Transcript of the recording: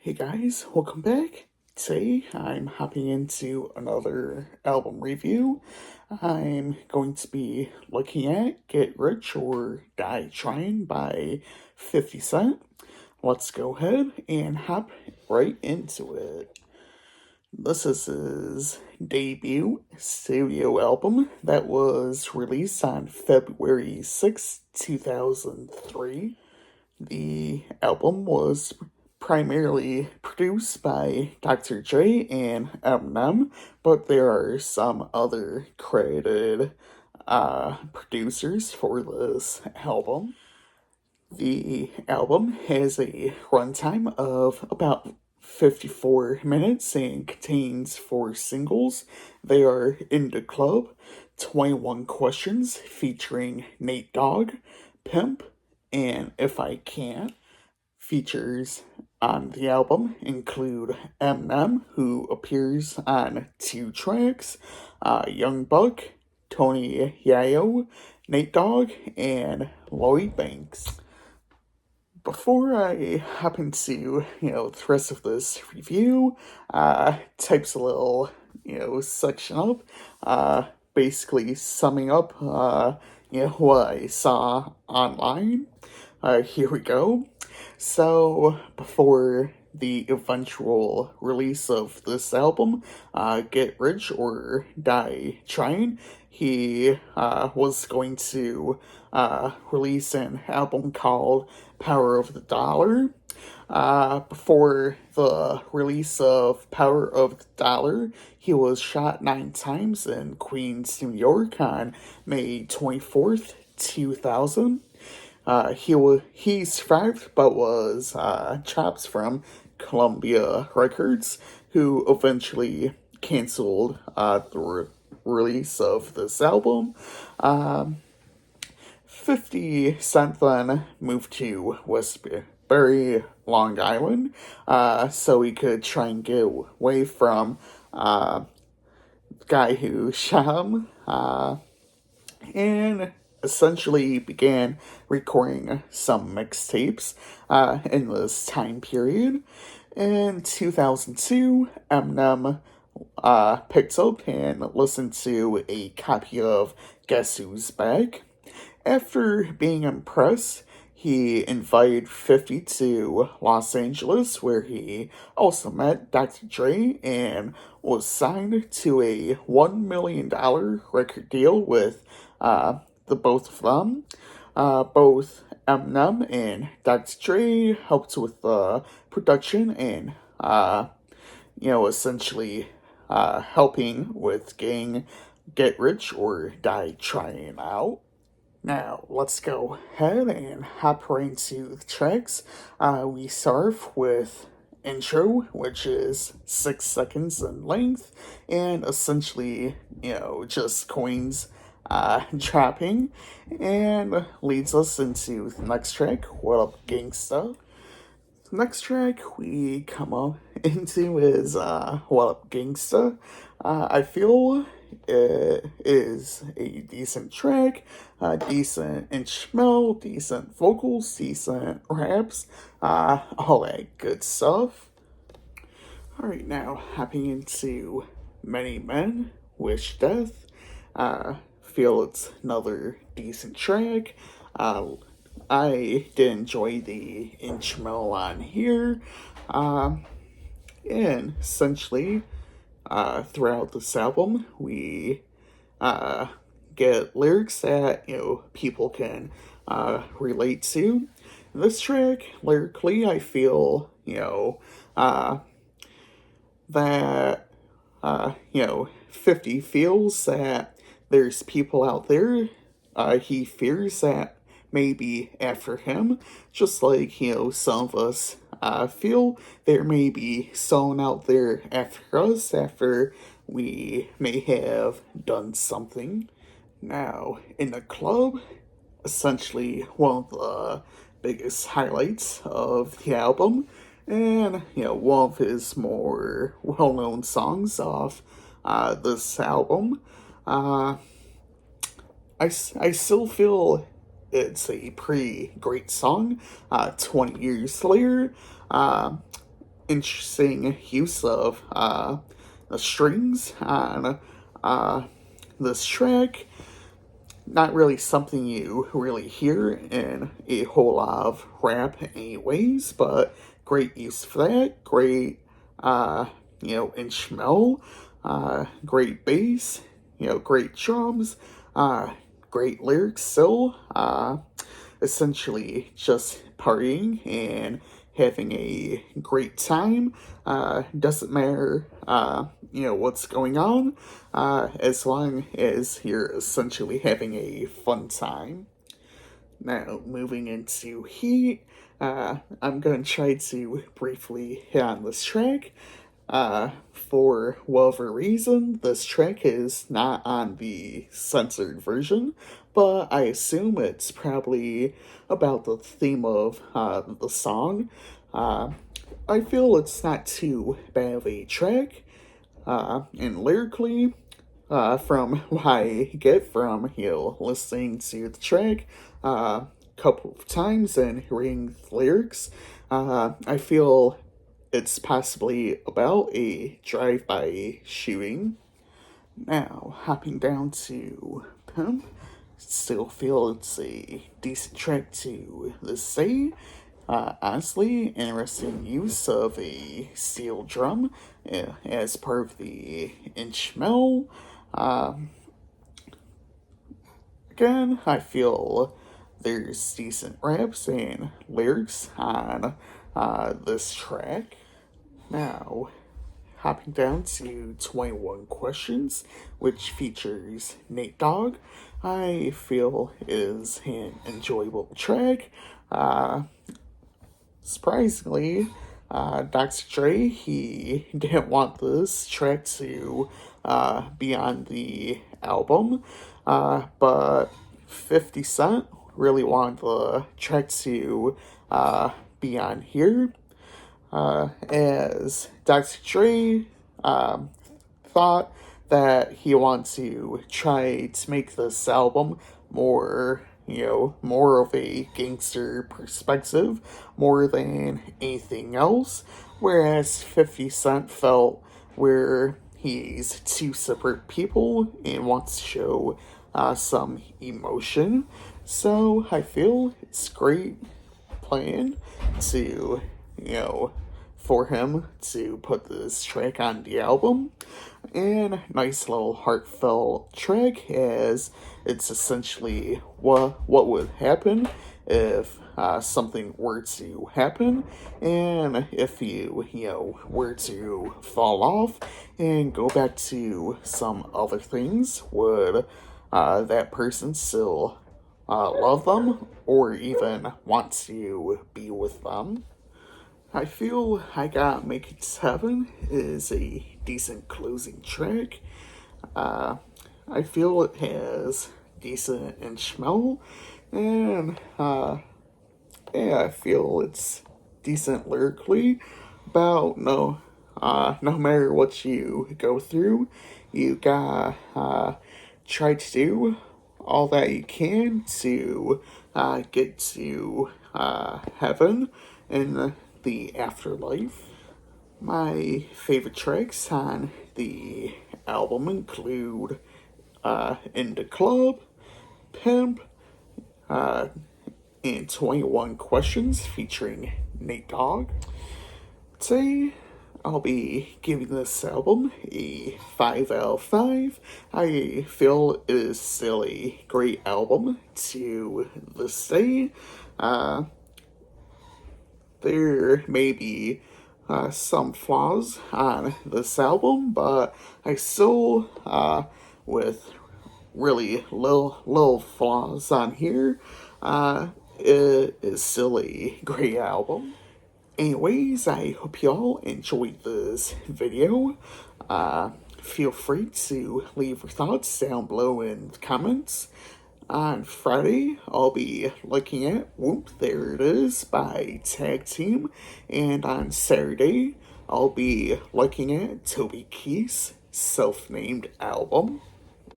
Hey guys, welcome back. Today I'm hopping into another album review. I'm going to be looking at Get Rich or Die Tryin by 50 Cent. Let's go ahead and hop right into it. This is his debut studio album that was released on February 6, 2003. The album was primarily produced by Dr. Dre and Eminem, but there are some other credited producers for this album. The album has a runtime of about 54 minutes and contains four singles. They are In the Club, 21 Questions featuring Nate Dogg, Pimp, and If I Can't. Features on the album include Eminem, who appears on two tracks, Young Buck, Tony Yayo, Nate Dogg, and Lloyd Banks. Before I hop into, the rest of this review, types a little, section up, basically summing up, what I saw online. Here we go. So, before the eventual release of this album, Get Rich or Die Tryin, he was going to release an album called Power of the Dollar. Before the release of Power of the Dollar, he was shot 9 times in Queens, New York on May 24th, 2000. He survived, but was chopped from Columbia Records, who eventually canceled the release of this album. 50 Cent then moved to Westbury, Long Island, so he could try and get away from the guy who shot him, and essentially began recording some mixtapes in this time period. In 2002, Eminem picked up and listened to a copy of Guess Who's Back. After being impressed, he invited 50 to Los Angeles, where he also met Dr. Dre and was signed to a $1 million record deal with the both of them. Both Eminem and Dr. Dre helped with the production and, essentially helping with getting Get Rich or Die Tryin' out. Now, let's go ahead and hop right into the tracks. We start off with Intro, which is 6 seconds in length, and essentially, just coins trapping, and leads us into the next track, What Up Gangsta. The next track we come up into is What Up Gangsta. I feel it is a decent track, decent instrumental, decent vocals, decent raps, all that good stuff. Alright, now hopping into Many Men Wish Death. Feel it's another decent track. I did enjoy the instrumental on here. And essentially, throughout this album, we get lyrics that people can relate to. This track, lyrically, I feel that 50 feels that there's people out there he fears that may be after him, just like some of us feel there may be someone out there after us after we may have done something. Now, In the Club, essentially one of the biggest highlights of the album, and one of his more well-known songs off this album. I still feel it's a pretty great song. 20 years later, interesting use of the strings on this track. Not really something you really hear in a whole lot of rap anyways, but great use for that. Great, instrumental, great bass, great drums, great lyrics still. Essentially just partying and having a great time. Doesn't matter, what's going on, as long as you're essentially having a fun time. Now, moving into Heat, I'm going to try to briefly hit on this track. For whatever reason, this track is not on the censored version, but I assume it's probably about the theme of the song. I feel it's not too bad of a track, and lyrically, from what I get from listening to the track a couple of times and hearing the lyrics, I feel it's possibly about a drive-by shooting. Now, hopping down to Pimp, still feel it's a decent track to this day. Honestly, interesting use of a steel drum as part of the instrumental. Again, I feel there's decent raps and lyrics on this track. Now, hopping down to 21 Questions, which features Nate Dogg, I feel is an enjoyable track. Surprisingly, Dr. Dre, he didn't want this track to be on the album, but 50 Cent really wanted the track to be on here, as Dr. Dre thought that he wanted to try to make this album more, more of a gangster perspective more than anything else, whereas 50 Cent felt where he's two separate people and wants to show some emotion. So I feel it's great plan to, for him to put this track on the album. And nice little heartfelt track, as it's essentially what would happen if something were to happen, and if you were to fall off and go back to some other things, would that person still love them or even want to be with them? I feel I Got Make It 7 is a decent closing track. I feel it has decent instrumental, and I feel it's decent lyrically. About no matter what you go through, you gotta try to do all that you can to get to heaven in the afterlife. My favorite tracks on the album include In the Club, Pimp, and 21 Questions featuring Nate Dogg. Today, I'll be giving this album a 5 out of 5. I feel it is still a great album to this day. There may be some flaws on this album, but I still, with really little flaws on here, it is still a great album. Anyways, I hope y'all enjoyed this video. Feel free to leave your thoughts down below in the comments. On Friday, I'll be looking at Whoop, There It Is by Tag Team. And on Saturday, I'll be looking at Toby Keith's self-named album.